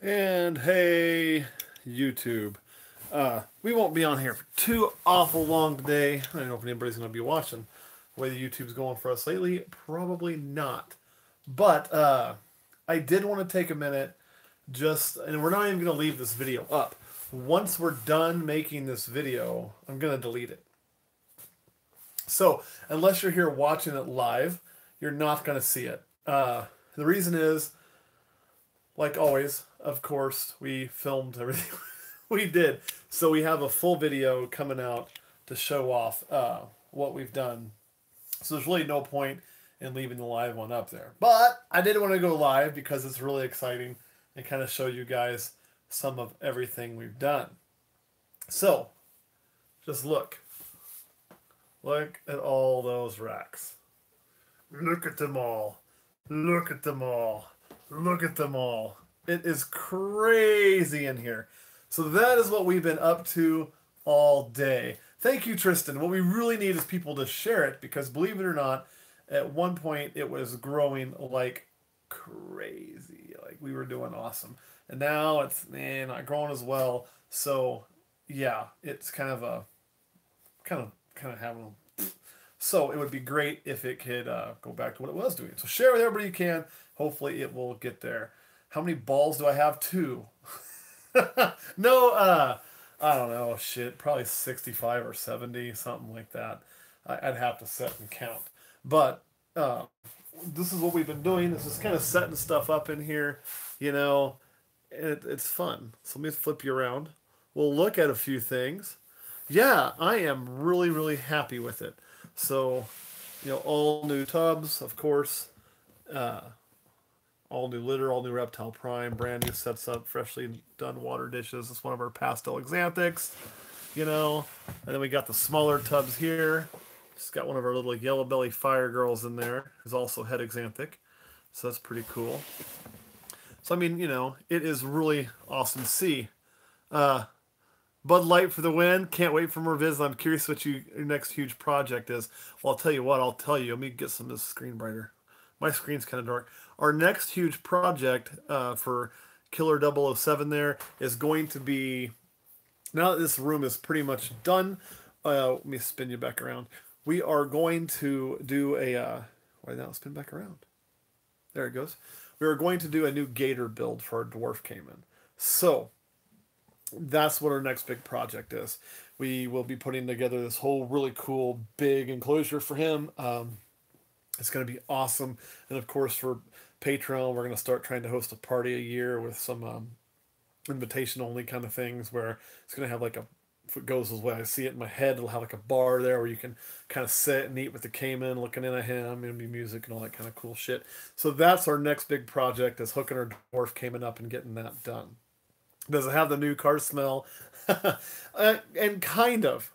And hey, YouTube. We won't be on here for too awful long today. I don't know if anybody's going to be watching. The way the YouTube's going for us lately, probably not. But I did want to take a minute and we're not even going to leave this video up. Once we're done making this video, I'm going to delete it. So, unless you're here watching it live, you're not going to see it. The reason is, like always, of course, we filmed everything we did. So we have a full video coming out to show off what we've done. So there's really no point in leaving the live one up there. But I did want to go live because it's really exciting and kind of show you guys some of everything we've done. So, just look. Look at all those racks. Look at them all. Look at them all. Look at them all. It is crazy in here. So that is what we've been up to all day. Thank you, Tristan. What we really need is people to share it because, believe it or not, at one point it was growing like crazy. Like we were doing awesome. And now it's not growing as well. So yeah, it's kind of having. So it would be great if it could go back to what it was doing. So share with everybody you can. Hopefully it will get there. How many balls do I have? 2. No, I don't know. Shit, probably 65 or 70, something like that. I'd have to set and count. But this is what we've been doing. This is kind of setting stuff up in here. You know, it's fun. So let me flip you around. We'll look at a few things. Yeah, I am really, really happy with it. So, all new tubs, of course. All new litter, all new Reptile Prime, brand new sets up, freshly done water dishes. It's one of our pastel exanthics, And then we got the smaller tubs here. Just got one of our little yellow belly fire girls in there. Who's also head exanthic. So that's pretty cool. So, it is really awesome to see. Bud Light for the win. Can't wait for more vids. I'm curious what your next huge project is. Well, I'll tell you what. I'll tell you. Let me get some of this screen brighter. My screen's kind of dark. Our next huge project for Killer 007 there is going to be, now that this room is pretty much done, let me spin you back around. We are going to do why now spin back around? There it goes. We are going to do a new gator build for our Dwarf Cayman. So, that's what our next big project is. We will be putting together this whole really cool big enclosure for him. It's going to be awesome. And of course, for Patreon, we're going to start trying to host a party a year with some invitation only kind of things where it's going to have like if it goes the way I see it in my head, it'll have like a bar there where you can kind of sit and eat with the Cayman, looking in at him, and be music and all that kind of cool shit. So that's our next big project, is hooking our Dwarf Cayman up and getting that done. Does it have the new car smell? And kind of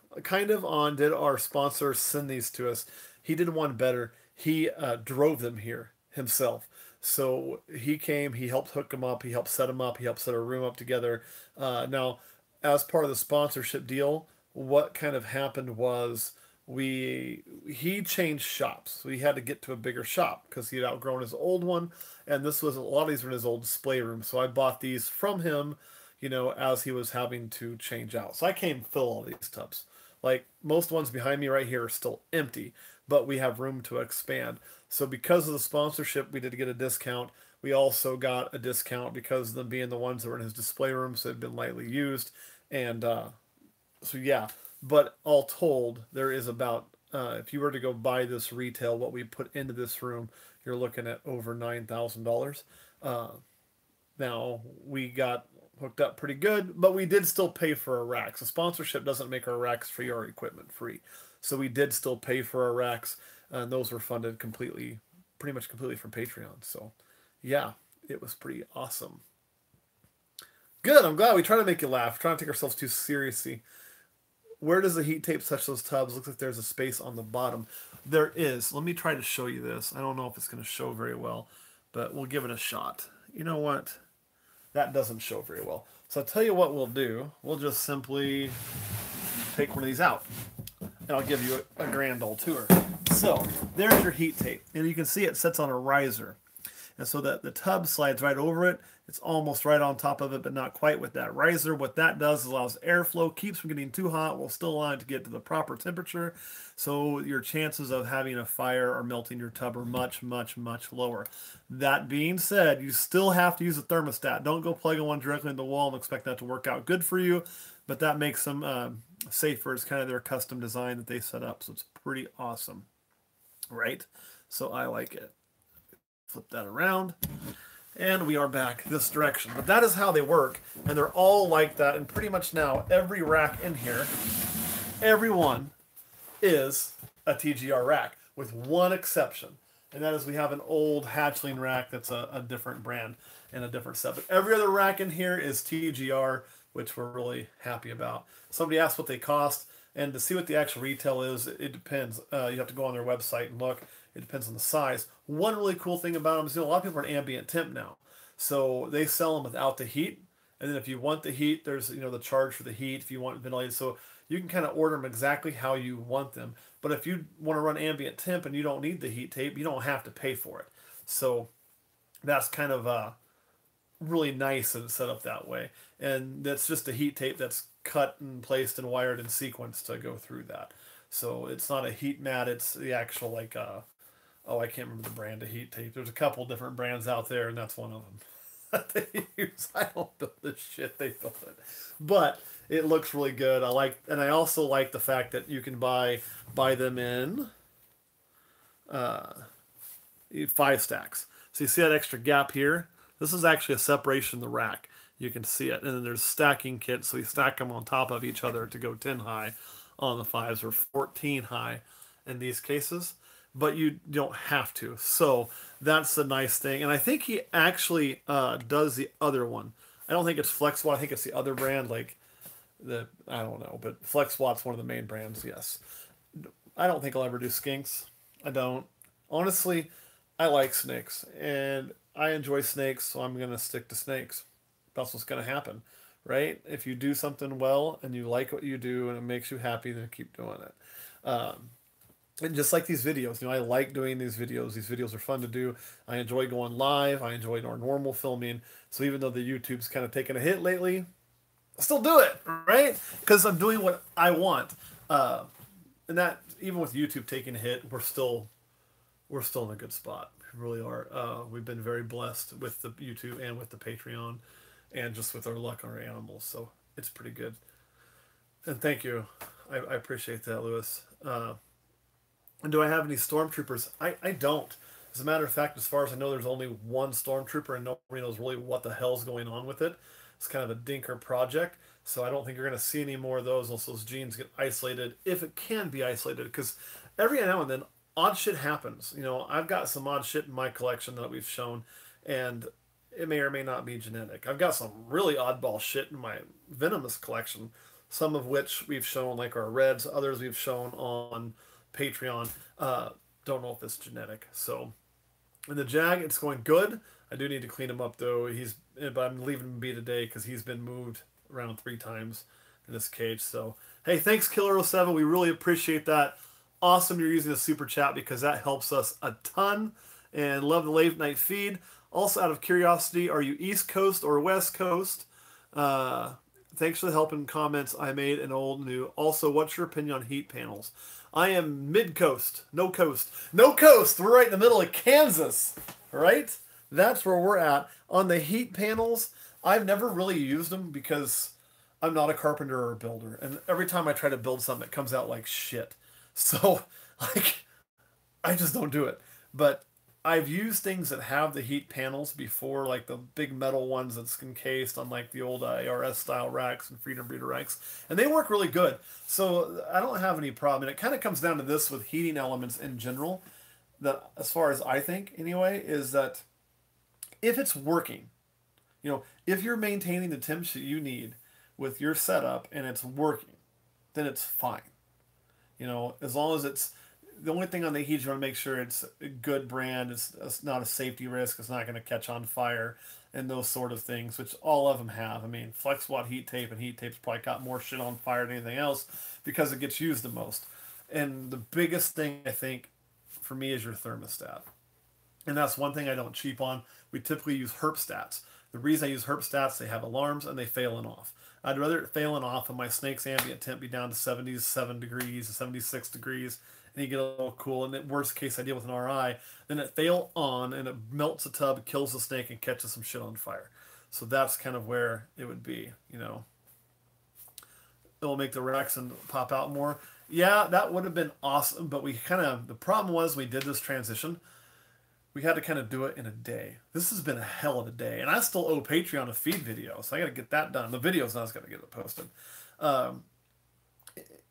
on, did our sponsor send these to us? He did one better. He drove them here himself. So he came, he helped hook them up, he helped set them up, he helped set our room up together. Now, as part of the sponsorship deal, what kind of happened was he changed shops. So he had to get to a bigger shop because he had outgrown his old one. And a lot of these were in his old display room. So I bought these from him, as he was having to change out. So I came fill all these tubs. Like most ones behind me right here are still empty, but we have room to expand. So because of the sponsorship, we did get a discount. We also got a discount because of them being the ones that were in his display room, so they've been lightly used. And so yeah, but all told, there is about, if you were to go buy this retail, what we put into this room, you're looking at over $9,000. Now, we got hooked up pretty good, but we did still pay for our racks. The sponsorship doesn't make our racks free or equipment free. So we did still pay for our racks, and those were funded pretty much completely from Patreon. So yeah, it was pretty awesome. Good, I'm glad. We try to make you laugh. Try not to take ourselves too seriously. Where does the heat tape touch those tubs? Looks like there's a space on the bottom. There is. Let me try to show you this. I don't know if it's going to show very well, but we'll give it a shot. You know what? That doesn't show very well. So I'll tell you what we'll do. We'll just simply take one of these out, and I'll give you a grand old tour. So there's your heat tape, and you can see it sits on a riser. and so that the tub slides right over it. It's almost right on top of it, but not quite with that riser. What that does is allows airflow, keeps from getting too hot while still allowing it to get to the proper temperature. So your chances of having a fire or melting your tub are much, much, much lower. That being said, you still have to use a thermostat. Don't go plugging one directly in the wall and expect that to work out good for you. But that makes them safer. It's kind of their custom design that they set up. So it's pretty awesome, right? So I like it. Flip that around. And we are back this direction. But that is how they work. And they're all like that. And pretty much now, every rack in here, every one is a TGR rack, with one exception. And that is we have an old hatchling rack that's a different brand and a different set. But every other rack in here is TGR, which we're really happy about. Somebody asked what they cost. And to see what the actual retail is, it depends. You have to go on their website and look. It depends on the size. One really cool thing about them is, a lot of people are in ambient temp now. So they sell them without the heat. And then if you want the heat, there's, the charge for the heat if you want ventilated. So you can kind of order them exactly how you want them. But if you want to run ambient temp and you don't need the heat tape, you don't have to pay for it. So that's kind of really nice and set up that way. And that's just a heat tape that's cut and placed and wired in sequence to go through that. So it's not a heat mat, it's the actual like I can't remember the brand of heat tape. There's a couple different brands out there, and that's one of them that they use. I don't build this shit, they build it. But it looks really good. I also like the fact that you can buy them in 5 stacks. So you see that extra gap here? This is actually a separation in the rack. You can see it. And then there's stacking kits, so you stack them on top of each other to go 10 high on the 5s, or 14 high in these cases. But you don't have to. So that's the nice thing. And I think he actually does the other one. I don't think it's FlexWatt. I think it's the other brand, I don't know. But FlexWatt's one of the main brands, yes. I don't think I'll ever do skinks. I don't. Honestly, I like snakes. And I enjoy snakes, so I'm going to stick to snakes. That's what's going to happen, right? If you do something well and you like what you do and it makes you happy, then keep doing it. And just like these videos, I like doing these videos. These videos are fun to do. I enjoy going live. I enjoy our normal filming. So even though the YouTube's kind of taken a hit lately, I'll still do it, right? Because I'm doing what I want. And that, even with YouTube taking a hit, we're still in a good spot. We really are. We've been very blessed with the YouTube and with the Patreon, and just with our luck on our animals. So it's pretty good. And thank you. I appreciate that, Lewis. And do I have any stormtroopers? I don't. As a matter of fact, as far as I know, there's only one stormtrooper, and nobody knows really what the hell's going on with it. It's kind of a dinker project, so I don't think you're going to see any more of those unless those genes get isolated, if it can be isolated, because every now and then, odd shit happens. I've got some odd shit in my collection that we've shown, and it may or may not be genetic. I've got some really oddball shit in my venomous collection, some of which we've shown, like our reds, others we've shown on Patreon. Don't know if it's genetic. So, in the Jag, it's going good. I do need to clean him up though. But I'm leaving him be today because he's been moved around 3 times in this cage. So, hey, thanks Killer07. We really appreciate that. Awesome you're using the super chat, because that helps us a ton. And love the late night feed. Also, out of curiosity, are you East Coast or West Coast? Thanks for the help and comments. I made an old new. Also, what's your opinion on heat panels? I am mid-coast. No coast. No coast! We're right in the middle of Kansas. Right? That's where we're at. On the heat panels, I've never really used them because I'm not a carpenter or a builder. And every time I try to build something, it comes out like shit. So, I just don't do it. But I've used things that have the heat panels before, like the big metal ones that's encased on like the old ARS style racks and Freedom Breeder racks, and they work really good. So I don't have any problem. And it kind of comes down to this with heating elements in general, that as far as I think anyway, is that if it's working, if you're maintaining the temps that you need with your setup and it's working, then it's fine. As long as it's, the only thing on the heat, you want to make sure it's a good brand. It's not a safety risk. It's not going to catch on fire and those sort of things, which all of them have. I mean, FlexWatt heat tape and heat tape's probably got more shit on fire than anything else because it gets used the most. And the biggest thing, I think, for me is your thermostat. And that's one thing I don't cheap on. We typically use herp stats. The reason I use herp stats, they have alarms and they failing off. I'd rather it failing off and my snake's ambient temp be down to 77 degrees, 76 degrees, and you get a little cool. And the worst case I deal with an RI, then it fail on and it melts the tub, kills the snake, and catches some shit on fire. So that's kind of where it would be, you know. It'll make the Rexon pop out more. Yeah, that would have been awesome, but we kind of, the problem was we did this transition. We had to kind of do it in a day. This has been a hell of a day, and I still owe Patreon a feed video, so I got to get that done. The video's not going to get it posted. Um,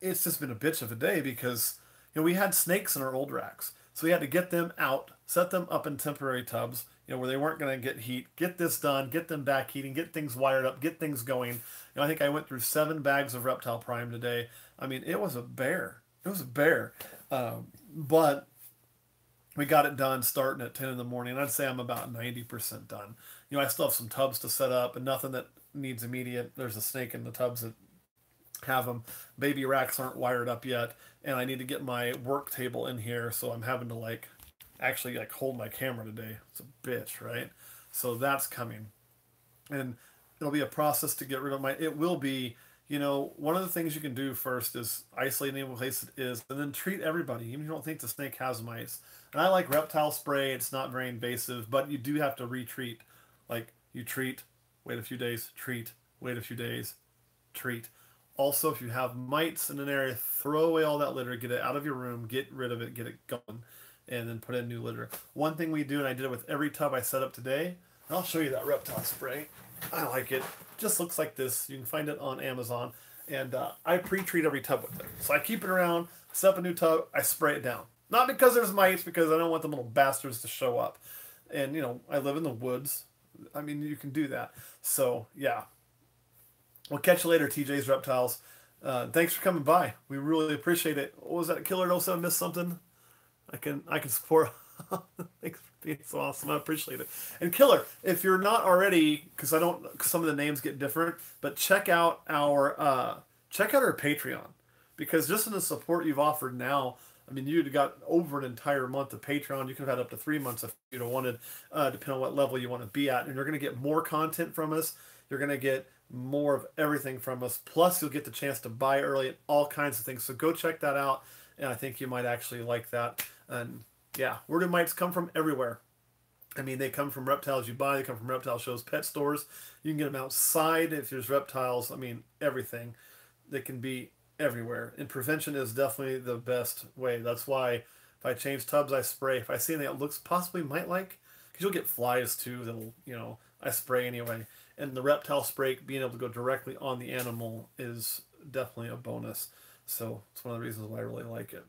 it's just been a bitch of a day because we had snakes in our old racks, so we had to get them out, set them up in temporary tubs, where they weren't going to get heat, get this done, get them back heating, get things wired up, get things going. I think I went through 7 bags of Reptile Prime today. I mean, it was a bear. It was a bear. But we got it done starting at 10 in the morning. I'd say I'm about 90% done. I still have some tubs to set up and nothing that needs immediate. There's a snake in the tubs that have them. Baby racks aren't wired up yet. And I need to get my work table in here. So I'm having to actually hold my camera today. It's a bitch, right? So that's coming. And it'll be a process to get rid of it will be, one of the things you can do first is isolate any place it is, and then treat everybody, even if you don't think the snake has mites. And I like reptile spray. It's not very invasive, but you do have to retreat. You treat, wait a few days, treat, wait a few days, treat. Also, if you have mites in an area, throw away all that litter, get it out of your room, get rid of it, get it going, and then put in new litter. One thing we do, and I did it with every tub I set up today, and I'll show you that reptile spray. I like it. Just looks like this. You can find it on Amazon. And I pre-treat every tub with it. So I keep it around, set up a new tub, I spray it down. Not because there's mites, because I don't want the little bastards to show up. And, I live in the woods. I mean, you can do that. So, yeah. We'll catch you later, TJ's Reptiles. Thanks for coming by. We really appreciate it. What was that? Killer 07 missed something? I can support. Thanks for being so awesome. I appreciate it. And Killer, if you're not already, because some of the names get different, but check out our Patreon, because just in the support you've offered now, I mean, you'd got over an entire month of Patreon. You could have had up to 3 months if you'd have wanted, depending on what level you want to be at. And you're going to get more content from us. You're going to get more of everything from us. Plus, you'll get the chance to buy early and all kinds of things. So go check that out. And I think you might actually like that. And yeah, word of mites come from everywhere. I mean, they come from reptiles you buy. They come from reptile shows, pet stores. You can get them outside if there's reptiles. I mean, everything. They can be everywhere. And prevention is definitely the best way. That's why if I change tubs, I spray. If I see anything that looks possibly might like, because you'll get flies too that'll, I spray anyway. And the reptile spray, being able to go directly on the animal, is definitely a bonus. So it's one of the reasons why I really like it.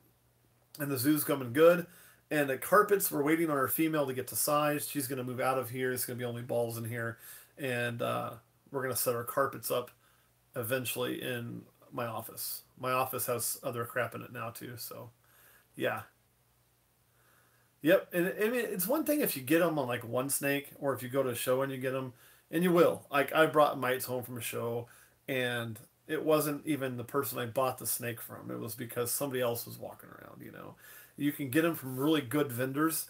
And the zoo's coming good. And the carpets, we're waiting on our female to get to size. She's going to move out of here. It's going to be only balls in here. And we're going to set our carpets up eventually in my office. My office has other crap in it now too. So, yeah. Yep. And I mean, it's one thing if you get them on one snake, or if you go to a show and you get them, and you will. I brought mites home from a show, and it wasn't even the person I bought the snake from. It was because somebody else was walking around, You can get them from really good vendors,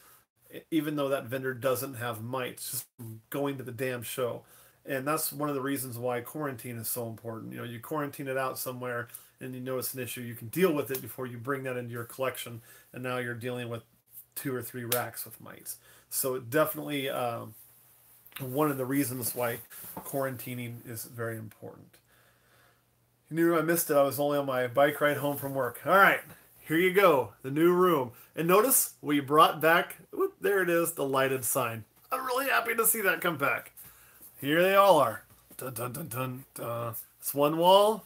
even though that vendor doesn't have mites, just from going to the damn show. And that's one of the reasons why quarantine is so important. You quarantine it out somewhere and you notice an issue, you can deal with it before you bring that into your collection. And now you're dealing with 2 or 3 racks with mites. So it definitely, one of the reasons why quarantining is very important. You knew I missed it. I was only on my bike ride home from work. All right, here you go, the new room. And notice we brought back, whoop, there it is, the lighted sign. I'm really happy to see that come back. Here they all are. Dun, dun, dun, dun, dun. It's one wall.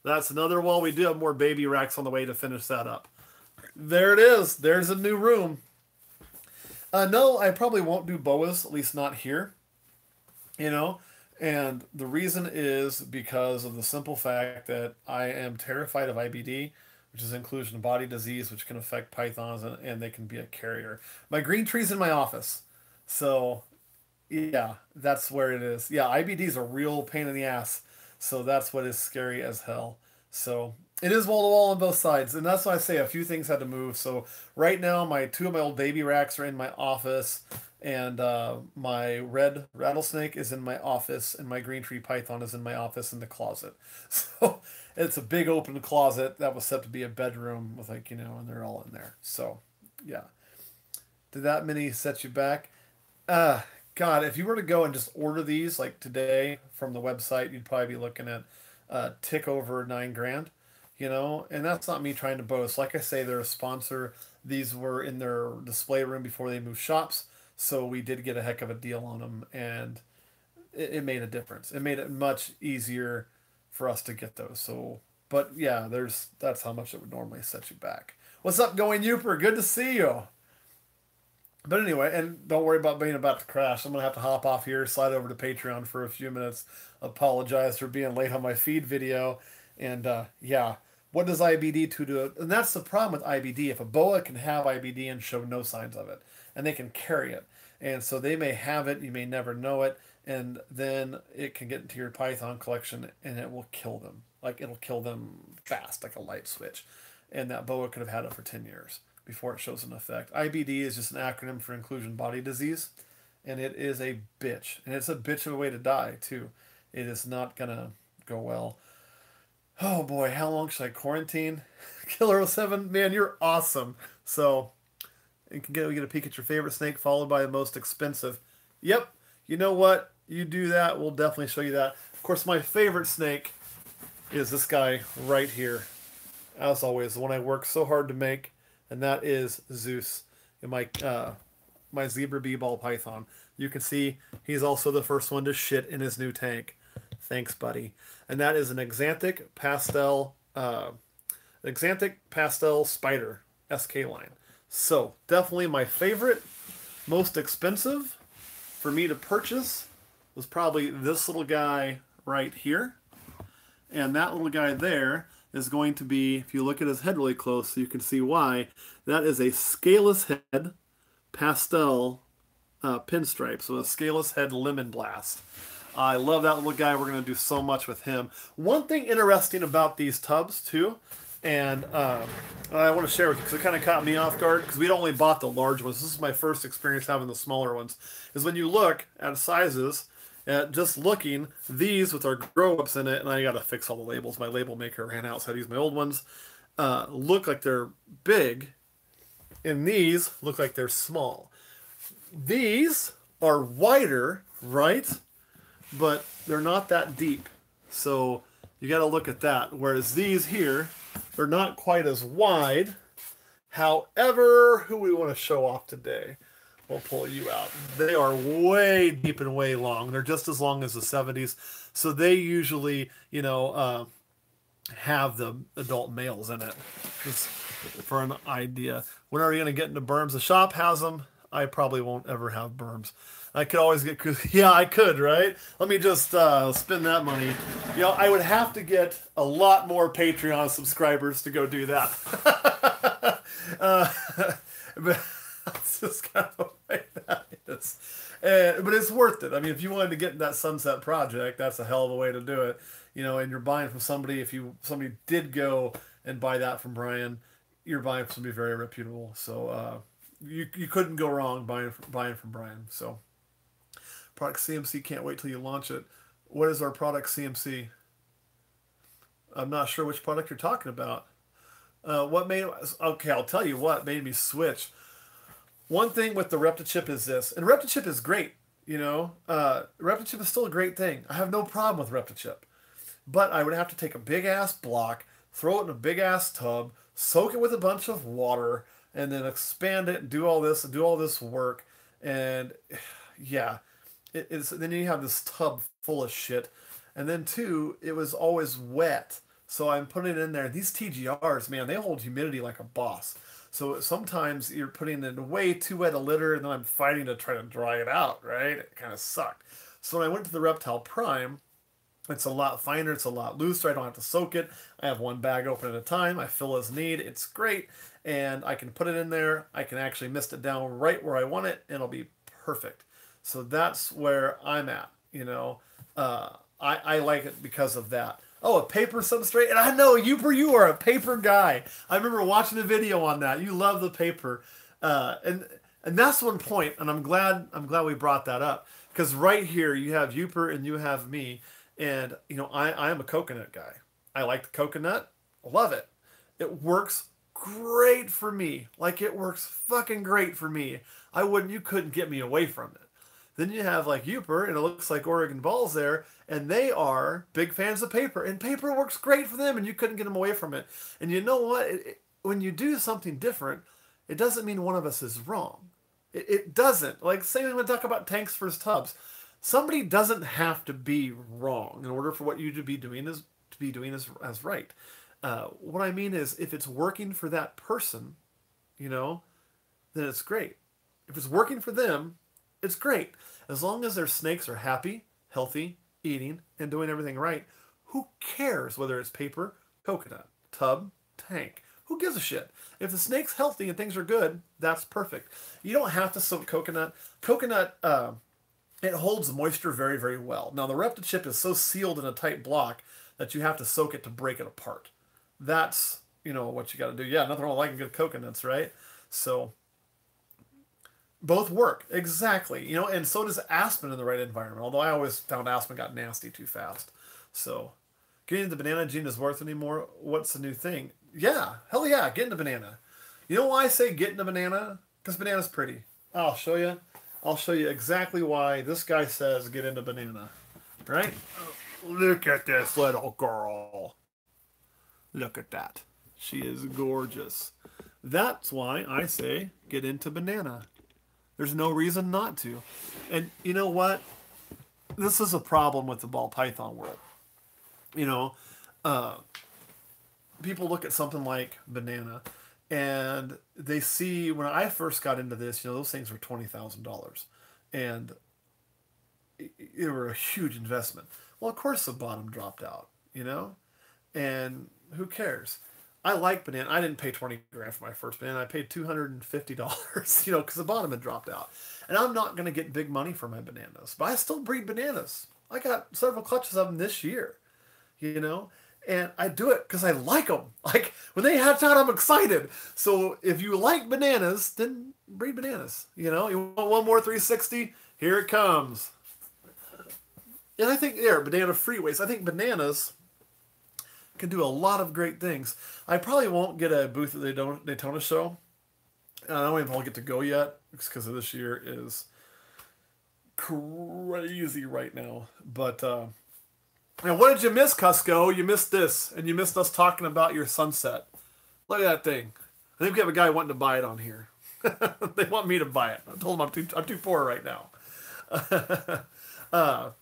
That's another wall. We do have more baby racks on the way to finish that up. There it is. There's a new room. No, I probably won't do boas, at least not here. And the reason is because of the simple fact that I am terrified of IBD, which is inclusion body disease, which can affect pythons, and they can be a carrier. My green tree's in my office. So, yeah, that's where it is. Yeah, IBD is a real pain in the ass. So that's what is scary as hell. So It is wall to wall on both sides, and that's why I say a few things had to move. So right now, my two of my old baby racks are in my office, and my red rattlesnake is in my office, and my green tree python is in my office in the closet. So it's a big open closet that was set to be a bedroom with like and they're all in there. So yeah, did that many set you back? Uh, God, if you were to go and just order these like today from the website, you'd probably be looking at tick over 9 grand, and that's not me trying to boast. Like I say, they're a sponsor. These were in their display room before they moved shops, so we did get a heck of a deal on them, and it made a difference. It made it much easier for us to get those. So, but yeah, that's how much it would normally set you back. What's up, going Youper? Good to see you. But anyway, and don't worry about being about to crash. I'm gonna have to hop off here, slide over to Patreon for a few minutes. Apologize for being late on my feed video, and yeah, what does IBD to do? And that's the problem with IBD. If a boa can have IBD and show no signs of it, and they can carry it, and so they may have it, you may never know it, and then it can get into your python collection, and it will kill them. Like it'll kill them fast, like a light switch, and that boa could have had it for 10 years before it shows an effect. IBD is just an acronym for inclusion body disease, and it is a bitch. And it's a bitch of a way to die, too. It is not going to go well. Oh boy, how long should I quarantine? Killer07, man, you're awesome. So, you can get a peek at your favorite snake, followed by the most expensive. Yep, you know what? You do that, we'll definitely show you that. Of course, my favorite snake is this guy right here. As always, the one I work so hard to make, and that is Zeus, in my zebra bee ball python. You can see he's also the first one to shit in his new tank. Thanks, buddy. And that is an Exanthic pastel spider SK line. So definitely my favorite, most expensive for me to purchase was probably this little guy right here, and that little guy there is going to be, if you look at his head really close, so you can see why, that is a scaleless head pastel pinstripe. So a scaleless head lemon blast. I love that little guy. We're going to do so much with him. One thing interesting about these tubs, too, and I want to share with you because it kind of caught me off guard because we'd only bought the large ones. This is my first experience having the smaller ones, is when you look at sizes, just looking, these with our grow-ups in it, and I got to fix all the labels. My label maker ran out, so I had to use my old ones. Look like they're big, and these look like they're small. These are wider, right? But they're not that deep. So you got to look at that. Whereas these here, they're not quite as wide. However, who we want to show off today? We'll pull you out. They are way deep and way long. They're just as long as the 70s. So they usually, have the adult males in it. Just for an idea. When are you going to get into berms? The shop has them. I probably won't ever have berms. I could always get, yeah, I could, right? Let me just spend that money. I would have to get a lot more Patreon subscribers to go do that. But that's just kind of the way that is. But it's worth it. I mean, if you wanted to get in that sunset project, that's a hell of a way to do it. And you're buying from somebody. If somebody did go and buy that from Brian, you're buying from somebody very reputable. So you couldn't go wrong buying from Brian. So product CMC, can't wait till you launch it. What is our product CMC? I'm not sure which product you're talking about. Okay, I'll tell you what made me switch. One thing with the Reptile is this, and Reptile is great, Reptile is still a great thing. I have no problem with Reptile, but I would have to take a big ass block, throw it in a big ass tub, soak it with a bunch of water, and then expand it and do all this work. And yeah, then you have this tub full of shit. And then two, it was always wet. So I'm putting it in there. These TGRs, man, they hold humidity like a boss. So sometimes you're putting in way too wet a litter, and then I'm fighting to try to dry it out, right? It kind of sucked. So when I went to the Reptile Prime, it's a lot finer, it's a lot looser, I don't have to soak it. I have one bag open at a time, I fill as need, it's great, and I can put it in there, I can actually mist it down right where I want it, and it'll be perfect. So that's where I'm at, I like it because of that. Oh, a paper substrate, and I know you are a paper guy. I remember watching a video on that. You love the paper, and that's one point, and I'm glad we brought that up because right here you have Uper and you have me, and I am a coconut guy. I like the coconut, love it. It works great for me. Like it works fucking great for me. You couldn't get me away from it. Then you have like Uper, and it looks like Oregon Balls there, and they are big fans of paper, and paper works great for them, and you couldn't get them away from it. And you know what? When you do something different, it doesn't mean one of us is wrong. It doesn't. Like same when we talk about tanks versus tubs. Somebody doesn't have to be wrong in order for what you to be doing as right. What I mean is, if it's working for that person, then it's great. If it's working for them, it's great. As long as their snakes are happy, healthy, eating, and doing everything right, who cares whether it's paper, coconut, tub, tank? Who gives a shit? If the snake's healthy and things are good, that's perfect. You don't have to soak coconut. Coconut, it holds moisture very, very well. Now, the Reptile is so sealed in a tight block that you have to soak it to break it apart. That's, what you got to do. Yeah, nothing wrong with liking good coconuts, right? So, both work. Exactly. And so does aspen in the right environment. Although I always found aspen got nasty too fast. So, getting into banana gene is worth anymore. What's the new thing? Yeah. Hell yeah. Get into banana. You know why I say get into banana? Because banana's pretty. I'll show you. I'll show you exactly why this guy says get into banana. Right? Look at this little girl. Look at that. She is gorgeous. That's why I say get into banana. There's no reason not to. And you know what? This is a problem with the ball python world. People look at something like banana and they see, when I first got into this, those things were $20,000 and they were a huge investment. Well, of course the bottom dropped out, and who cares? I like banana. I didn't pay 20 grand for my first banana. I paid $250, because the bottom had dropped out. And I'm not going to get big money for my bananas, but I still breed bananas. I got several clutches of them this year, and I do it because I like them. Like when they hatch out, I'm excited. So if you like bananas, then breed bananas. You want one more 360? Here it comes. And I think banana freeways. I think bananas can do a lot of great things. I probably won't get a booth at the Daytona show. I don't even want to get to go yet because this year is crazy right now. But now, what did you miss, Cusco? You missed this, and you missed us talking about your sunset. Look at that thing. I think we have a guy wanting to buy it on here. They want me to buy it. I told them I'm too poor right now.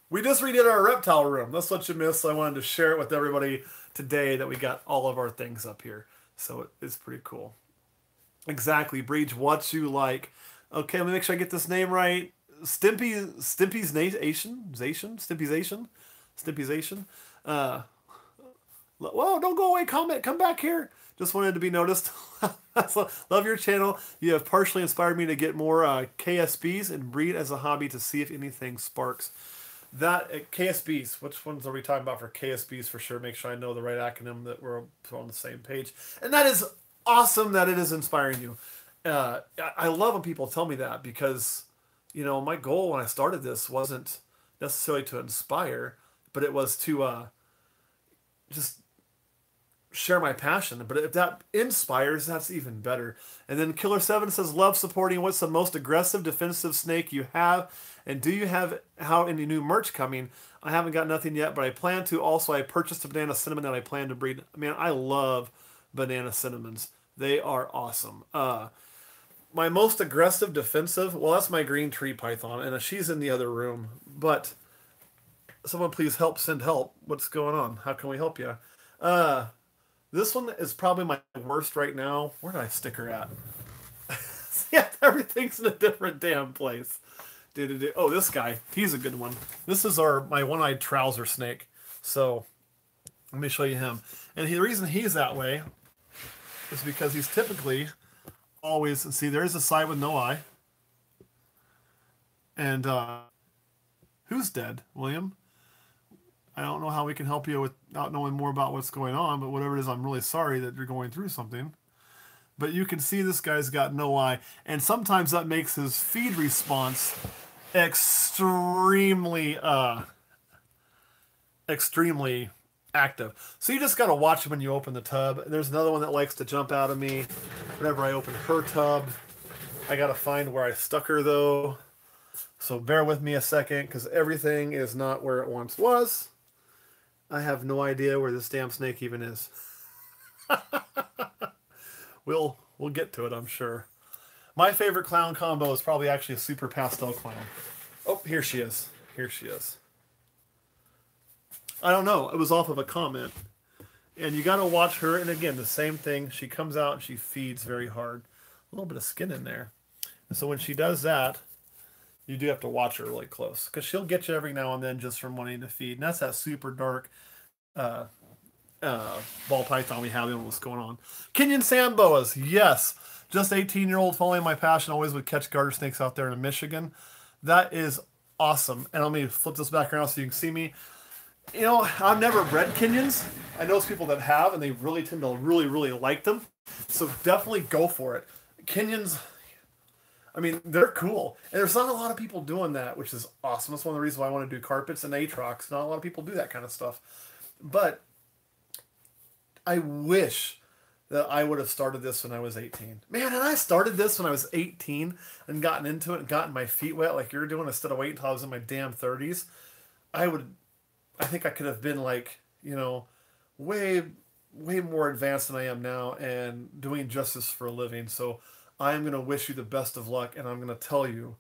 We just redid our reptile room. That's what you missed. So I wanted to share it with everybody today that we got all of our things up here. So it's pretty cool. Exactly. Breach what you like. Okay, let me make sure I get this name right. Stimpy's Nation. Whoa, don't go away, comment. Come back here. Just wanted to be noticed. Love your channel. You have partially inspired me to get more KSBs and breed as a hobby to see if anything sparks. That KSBs, which ones are we talking about for KSBs for sure? Make sure I know the right acronym, that we're on the same page. And that is awesome that it is inspiring you. I love when people tell me that because, my goal when I started this wasn't necessarily to inspire, but it was to just share my passion. But if that inspires, that's even better. And then Killer 7 says, love supporting. What's the most aggressive defensive snake you have? And do you have any new merch coming? I haven't got nothing yet, but I plan to. Also, I purchased a banana cinnamon that I plan to breed. Man, I love banana cinnamons. They are awesome. My most aggressive defensive, well, that's my green tree python, and she's in the other room. But someone please send help. What's going on? How can we help you? This one is probably my worst right now. Where did I stick her at? Yeah, everything's in a different damn place. Oh, this guy. He's a good one. This is my one-eyed trouser snake. So, let me show you him. And the reason he's that way is because he's typically always... See, there's a side with no eye. And, who's dead? William? I don't know how we can help you without knowing more about what's going on, but whatever it is, I'm really sorry that you're going through something. But you can see this guy's got no eye, and sometimes that makes his feed response extremely, extremely active. So you just got to watch him when you open the tub. There's another one that likes to jump out of me whenever I open her tub. I got to find where I stuck her, though. So bear with me a second, because everything is not where it once was. I have no idea where this damn snake even is. We'll get to it, I'm sure. My favorite clown combo is probably actually a super pastel clown. Oh, here she is. Here she is. I don't know. It was off of a comment. And you got to watch her. And again, the same thing. She comes out and she feeds very hard. A little bit of skin in there. And so when she does that, you do have to watch her really close. Because she'll get you every now and then just from wanting to feed. And that's that super dark ball python we have in what's going on. Kenyan sand boas. Yes. Just 18-year-old following my passion. Always would catch garter snakes out there in Michigan. That is awesome. And let me flip this back around so you can see me. You know, I've never bred Kenyans. I know people that have, and they really tend to really, really like them. So definitely go for it. Kenyans, I mean, they're cool. And there's not a lot of people doing that, which is awesome. That's one of the reasons why I want to do carpets and Atrox. Not a lot of people do that kind of stuff. But I wish that I would have started this when I was 18. Man, and I started this when I was 18 and gotten into it and gotten my feet wet like you're doing instead of waiting until I was in my damn 30s. I think I could have been like, you know, way more advanced than I am now and doing justice for a living. So I am going to wish you the best of luck, and I'm going to tell you,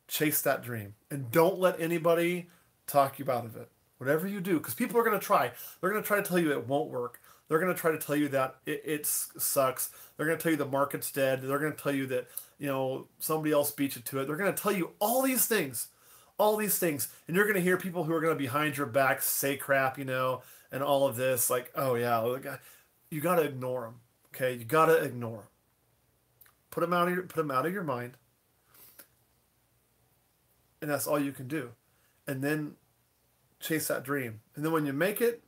chase that dream. And don't let anybody talk you out of it. Whatever you do, because people are going to try. They're going to try to tell you it won't work. They're going to try to tell you that it sucks. They're going to tell you the market's dead. They're going to tell you that, you know, somebody else beat you to it. They're going to tell you all these things. All these things. And you're going to hear people who are going to be behind your back say crap, you know, and all of this. Like, oh, yeah. You got to ignore them. Okay? You got to ignore them. Put them out of your mind. And that's all you can do. And then chase that dream. And then when you make it,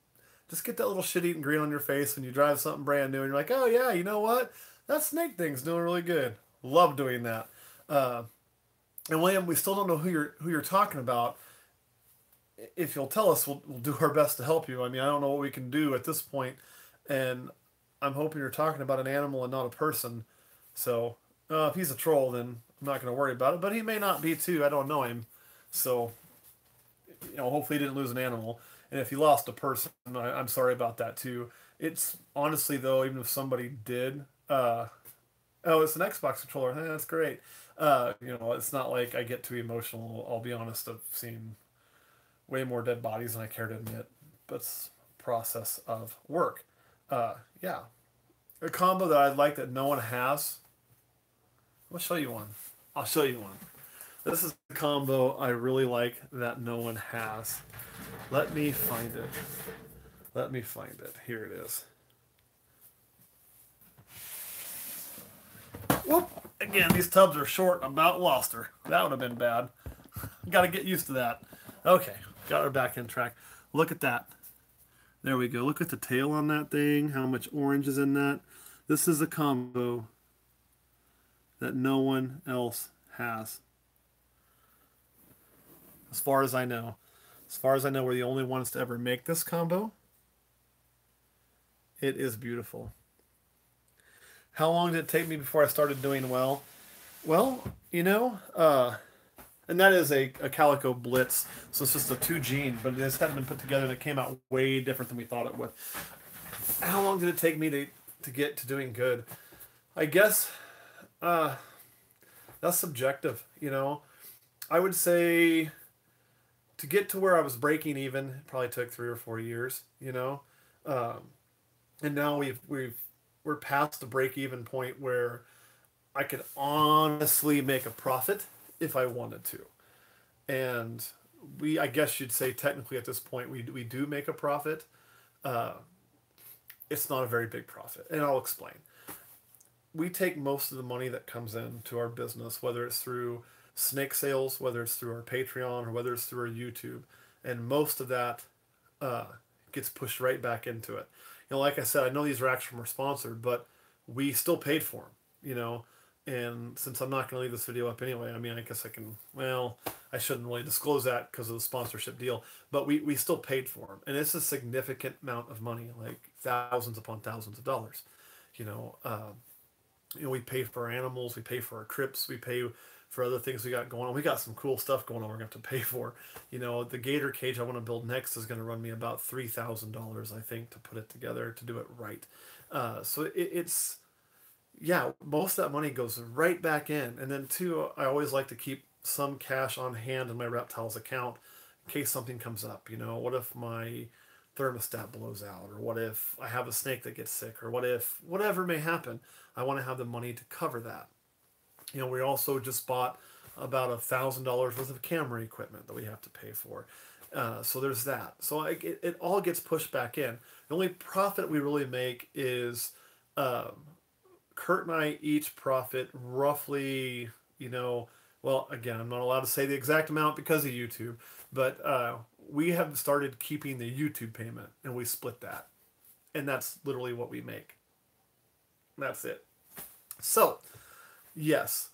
just get that little shit-eating grin on your face when you drive something brand new and you're like, oh, yeah, you know what? That snake thing's doing really good. Love doing that. And William, we still don't know who you're talking about. If you'll tell us, we'll do our best to help you. I mean, I don't know what we can do at this point, and I'm hoping you're talking about an animal and not a person. So if he's a troll, then I'm not going to worry about it. But he may not be too. I don't know him. So, you know, hopefully he didn't lose an animal. And if he lost a person, I'm sorry about that too. It's honestly though, even if somebody did, oh, it's an Xbox controller. Hey, that's great. You know, it's not like I get too emotional. I'll be honest. I've seen way more dead bodies than I care to admit. But it's a process of work. Yeah. A combo that I'd like that no one has. I'll show you one. I'll show you one. This is a combo I really like that no one has. Let me find it. Let me find it. Here it is. Whoop! Again, these tubs are short. I about lost her. That would have been bad. Got to get used to that. Okay, got her back in track. Look at that. There we go. Look at the tail on that thing. How much orange is in that. This is a combo that no one else has. As far as I know. As far as I know, we're the only ones to ever make this combo. It is beautiful. How long did it take me before I started doing well? Well, you know, and that is a Calico Blitz, so it's just a 2-gene, but it just hadn't been put together, and it came out way different than we thought it would. How long did it take me to get to doing good? I guess that's subjective, you know. I would say to get to where I was breaking even, it probably took 3 or 4 years, you know. And now we're past the break-even point where I could honestly make a profit if I wanted to. And I guess you'd say technically at this point we do make a profit. It's not a very big profit, and I'll explain. We take most of the money that comes in to our business, whether it's through snake sales, whether it's through our Patreon, or whether it's through our YouTube, and most of that uh, gets pushed right back into it. Like I said, I know these racks from our sponsor, but we still paid for them. And since I'm not going to leave this video up anyway, I mean, I guess I can. Well, I shouldn't really disclose that because of the sponsorship deal, but we still paid for them, and it's a significant amount of money, like thousands upon thousands of dollars. You know, uh, we pay for our animals, we pay for our trips, we pay for other things we got going on. We got some cool stuff going on. We're gonna have to pay for. The gator cage I want to build next is going to run me about $3,000, I think, to put it together to do it right. So it's yeah, most of that money goes right back in. And then two, I always like to keep some cash on hand in my reptiles account in case something comes up. What if my thermostat blows out, or what if I have a snake that gets sick, or what if whatever may happen, I want to have the money to cover that. We also just bought about $1,000 worth of camera equipment that we have to pay for. So there's that. So it all gets pushed back in. The only profit we really make is uh, Kurt and I each profit roughly, well, again, I'm not allowed to say the exact amount because of YouTube, but we have started keeping the YouTube payment and we split that. And that's literally what we make. That's it. So, yes.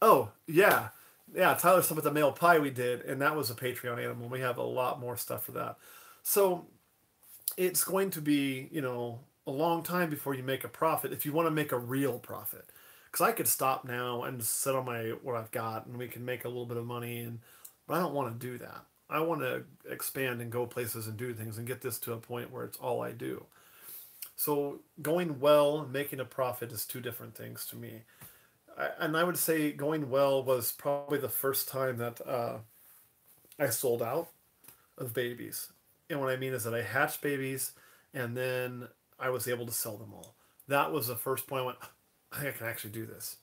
Oh, yeah. Yeah, Tyler stuff with the male pie we did, and that was a Patreon animal. We have a lot more stuff for that. So, it's going to be, a long time before you make a profit if you want to make a real profit. Because I could stop now and just sit on what I've got, and we can make a little bit of money, but I don't want to do that. I want to expand and go places and do things and get this to a point where it's all I do. So going well and making a profit is two different things to me. And I would say going well was probably the first time that I sold out of babies. And what I mean is that I hatched babies and then I was able to sell them all. That was the first point I went, I think I can actually do this.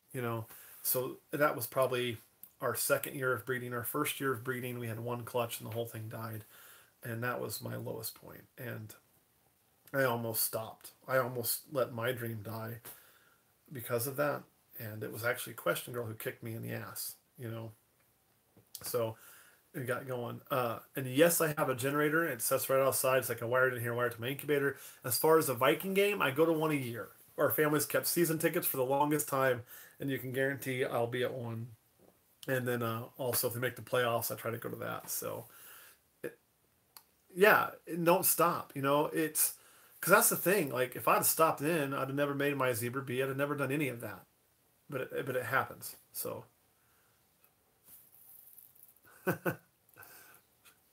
So that was probably our second year of breeding. Our first year of breeding, we had one clutch and the whole thing died. And that was my lowest point. And I almost stopped. I almost let my dream die because of that. And it was actually Question Girl who kicked me in the ass. So it got going. And yes, I have a generator. It sits right outside. It's like I wired in here, wired to my incubator. As far as a Viking game, I go to one a year. Our family's kept season tickets for the longest time, and you can guarantee I'll be at one. And then also, if they make the playoffs, I try to go to that. So, yeah, don't stop. It's because that's the thing. Like, if I'd have stopped in, I'd have never made my zebra bee. I'd have never done any of that. But it happens. So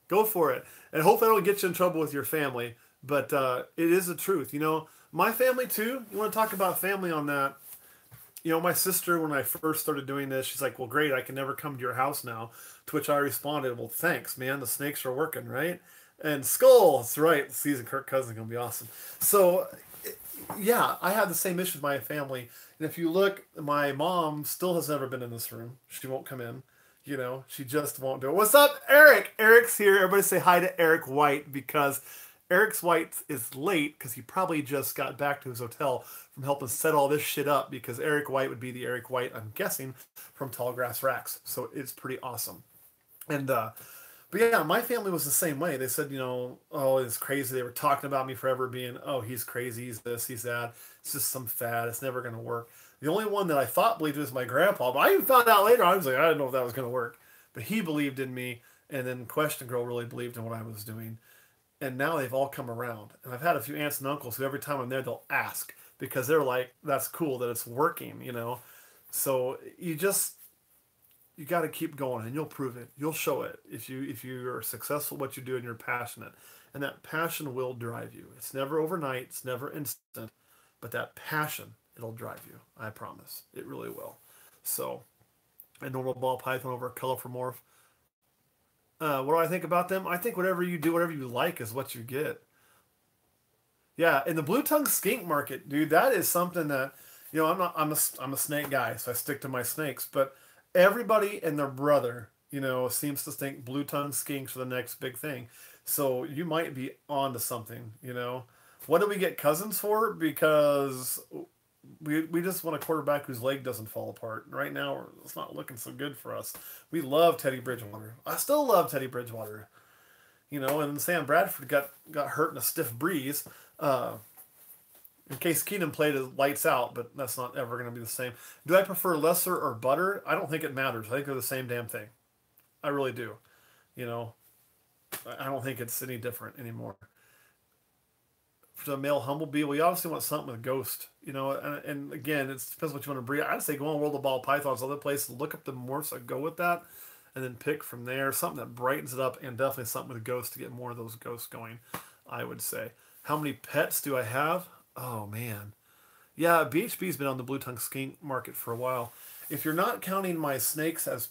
go for it. And hopefully I don't get you in trouble with your family. But it is the truth. My family too. You want to talk about family on that? My sister, when I first started doing this, she's like, well, great, I can never come to your house now. To which I responded, well, thanks, man. The snakes are working, right? And Skull, that's right. Season Kirk Cousins going to be awesome. So, yeah, I have the same issue with my family. And if you look, my mom still has never been in this room. She won't come in. She just won't do it. What's up, Eric? Eric's here. Everybody say hi to Eric White because Eric's White is late because he probably just got back to his hotel from helping set all this shit up because Eric White would be the Eric White, I'm guessing, from Tall Grass Racks. So it's pretty awesome. And, but yeah, my family was the same way. They said, oh, it's crazy. They were talking about me forever being, oh, he's crazy, he's this, he's that. It's just some fad. It's never going to work. The only one that I thought believed was my grandpa, but I even found out later. I was like, I didn't know if that was going to work. But he believed in me, and then Question Girl really believed in what I was doing. And now they've all come around. And I've had a few aunts and uncles who every time I'm there, they'll ask because they're like, that's cool that it's working, So you got to keep going and you'll prove it. You'll show it if you are successful at what you do and you're passionate. And that passion will drive you. It's never overnight. It's never instant. But that passion, it'll drive you. I promise. It really will. So a normal ball python over a colorful morph. What do I think about them? I think whatever you do, whatever you like is what you get. Yeah, in the blue tongue skink market, dude, that is something that I'm a snake guy, so I stick to my snakes. But everybody and their brother, seems to think blue tongue skinks are the next big thing. So you might be onto something. What do we get cousins for? Because we just want a quarterback whose leg doesn't fall apart. Right now, it's not looking so good for us. We love Teddy Bridgewater. I still love Teddy Bridgewater. you know, and Sam Bradford got hurt in a stiff breeze. In case Keenum played his lights out, but that's not ever going to be the same. Do I prefer lesser or butter? I don't think it matters. I think they're the same damn thing. I really do. You know, I don't think it's any different anymore. For the male humblebee, we obviously want something with a ghost. You know, and again, it depends what you want to breed. I'd say go on World of Ball Pythons, other places, look up the morphs that go with that, and then pick from there something that brightens it up, and definitely something with a ghost to get more of those ghosts going. I would say. How many pets do I have? Oh man, yeah, BHB's been on the blue tongue skink market for a while. If you're not counting my snakes as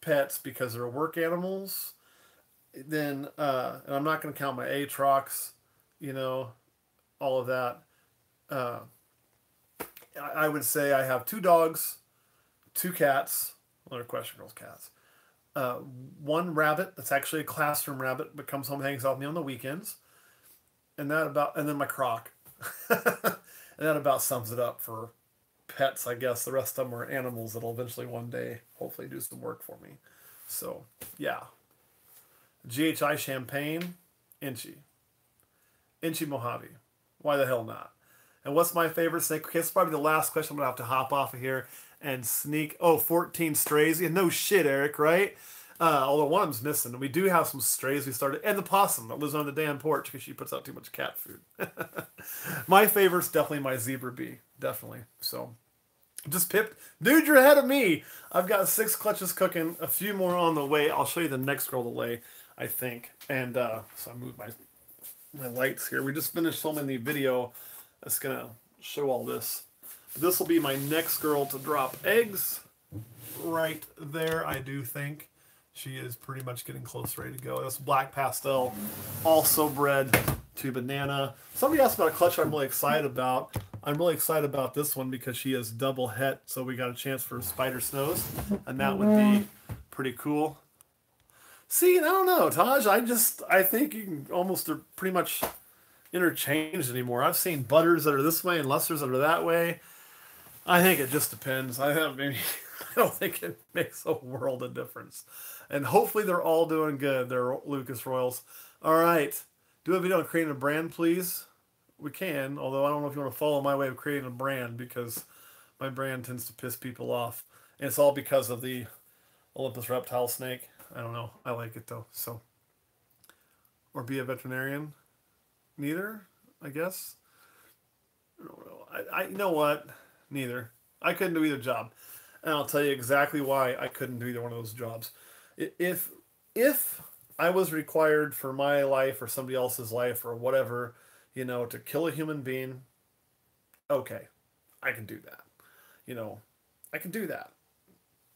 pets because they're work animals, then and I'm not going to count my Atrox, you know, all of that. Uh, I would say I have 2 dogs, 2 cats. Another question, girls, cats. Uh, 1 rabbit that's actually a classroom rabbit, but comes home and hangs out with me on the weekends, and then my croc, and that about sums it up for pets, I guess. The rest of them are animals that'll eventually one day hopefully do some work for me. So yeah, GHI Champagne, Inchy Mojave. Why the hell not? And what's my favorite snake? Okay, it's probably the last question. I'm going to have to hop off of here and sneak. Oh, 14 strays. Yeah, no shit, Eric, right? Although one of them's missing. We do have some strays we started. And the possum that lives on the damn porch because she puts out too much cat food. My favorite's definitely my zebra bee. Definitely. So, just pipped. Dude, you're ahead of me. I've got 6 clutches cooking. A few more on the way. I'll show you the next girl to lay, I think. And so I moved my lights here. We just finished filming the video that's going to show all this. This will be my next girl to drop eggs right there, I do think. She is pretty much getting close, ready to go. That's black pastel, also bred to banana. Somebody asked about a clutch I'm really excited about. I'm really excited about this one because she is double het, so we got a chance for spider snows, and that would be pretty cool. See, I don't know, Taj. I think you can almost are pretty much interchanged anymore. I've seen butters that are this way and lessers that are that way. I think it just depends. I don't think it makes a world of difference. And hopefully they're all doing good. They're Lucas Royals. All right. Do a video on creating a brand, please. We can, although I don't know if you want to follow my way of creating a brand because my brand tends to piss people off. And it's all because of the Olympus reptile snake. I don't know. I like it though. So, or be a veterinarian. Neither, I guess. I don't know. You know what? Neither. I couldn't do either job. And I'll tell you exactly why I couldn't do either one of those jobs. If I was required for my life or somebody else's life or whatever, you know, to kill a human being, okay, I can do that. You know, I can do that.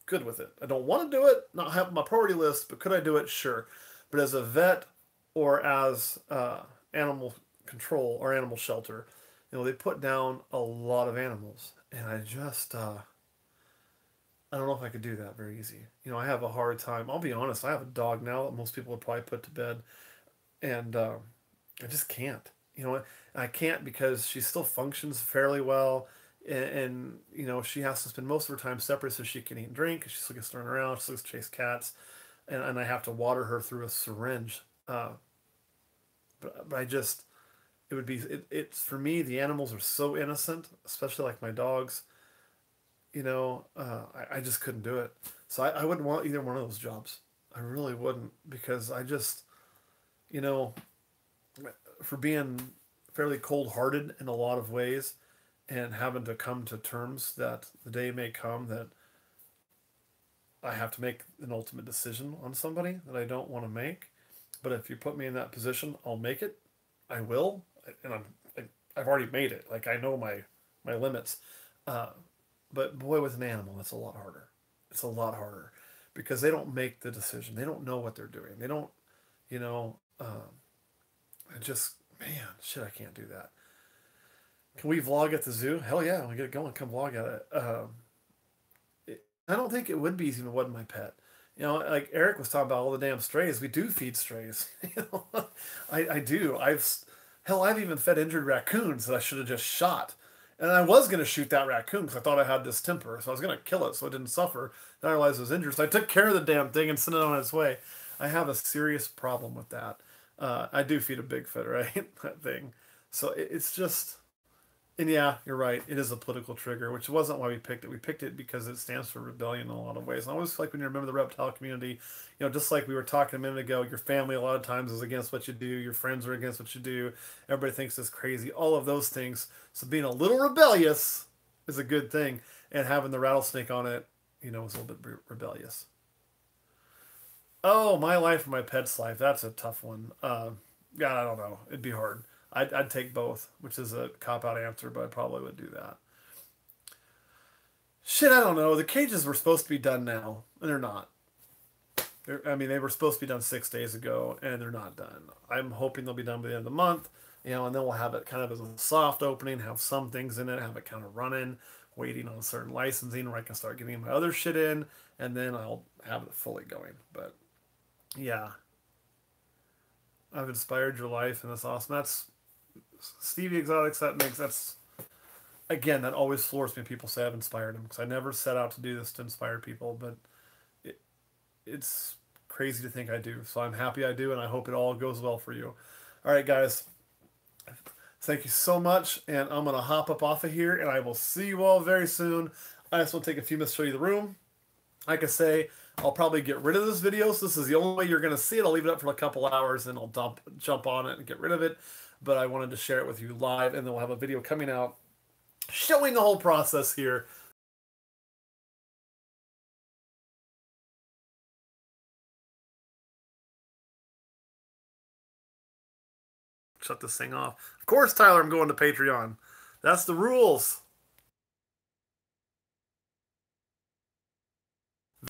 Good with it. I don't want to do it, not have my priority list, but could I do it? Sure. But as a vet or as animal control or animal shelter, you know, they put down a lot of animals. And I just, I don't know if I could do that very easy. You know, I have a hard time. I'll be honest, I have a dog now that most people would probably put to bed. And I just can't. You know, I can't because she still functions fairly well. And, you know, she has to spend most of her time separate so she can eat and drink. She still gets to run around. She still gets to chase cats. And I have to water her through a syringe. But I just, it would be, it's for me, the animals are so innocent, especially like my dogs. You know, I just couldn't do it. So I wouldn't want either one of those jobs. I really wouldn't because I just, you know, for being fairly cold-hearted in a lot of ways and having to come to terms that the day may come that I have to make an ultimate decision on somebody that I don't want to make. But if you put me in that position, I'll make it. I will. And I've already made it. Like, I know my limits. But boy, with an animal, it's a lot harder. It's a lot harder because they don't make the decision. They don't know what they're doing. They don't, you know, I just, man, shit, I can't do that. Can we vlog at the zoo? Hell yeah, when we get it going, come vlog at it. I don't think it would be easy if it wasn't my pet. You know, like Eric was talking about all the damn strays. We do feed strays. You know, I do. I've even fed injured raccoons that I should have just shot. And I was going to shoot that raccoon because I thought I had this temper. So I was going to kill it so it didn't suffer. Then I realized it was injured. So I took care of the damn thing and sent it on its way. I have a serious problem with that. I do feed a Bigfoot, right? That thing. So it's just, and yeah, you're right. It is a political trigger, which wasn't why we picked it. We picked it because it stands for rebellion in a lot of ways. And I always feel like when you remember the reptile community, just like we were talking a minute ago, your family a lot of times is against what you do, your friends are against what you do, everybody thinks it's crazy, all of those things. So being a little rebellious is a good thing, and having the rattlesnake on it, was a little bit rebellious. Oh, my life or my pet's life. That's a tough one. God, I don't know. It'd be hard. I'd take both, which is a cop out answer, but I probably would do that. Shit, I don't know. The cages were supposed to be done now, and they're not. I mean, they were supposed to be done 6 days ago, and they're not done. I'm hoping they'll be done by the end of the month, and then we'll have it kind of as a soft opening, have some things in it, have it kind of running, waiting on certain licensing where I can start getting my other shit in, and then I'll have it fully going. But yeah, I've inspired your life, and that's awesome. That's Stevie Exotics. That's again, that always floors me. People say I've inspired them because I never set out to do this to inspire people, but it, it's crazy to think I do. So I'm happy I do, and I hope it all goes well for you. All right, guys. Thank you so much, and I'm gonna hop up off of here, and I will see you all very soon. I just want to take a few minutes to show you the room. Like I say, I'll probably get rid of this video, so this is the only way you're gonna see it. I'll leave it up for a couple hours, and I'll jump on it and get rid of it. But I wanted to share it with you live, and then we'll have a video coming out showing the whole process here. Shut this thing off. Of course, Tyler, I'm going to Patreon. That's the rules.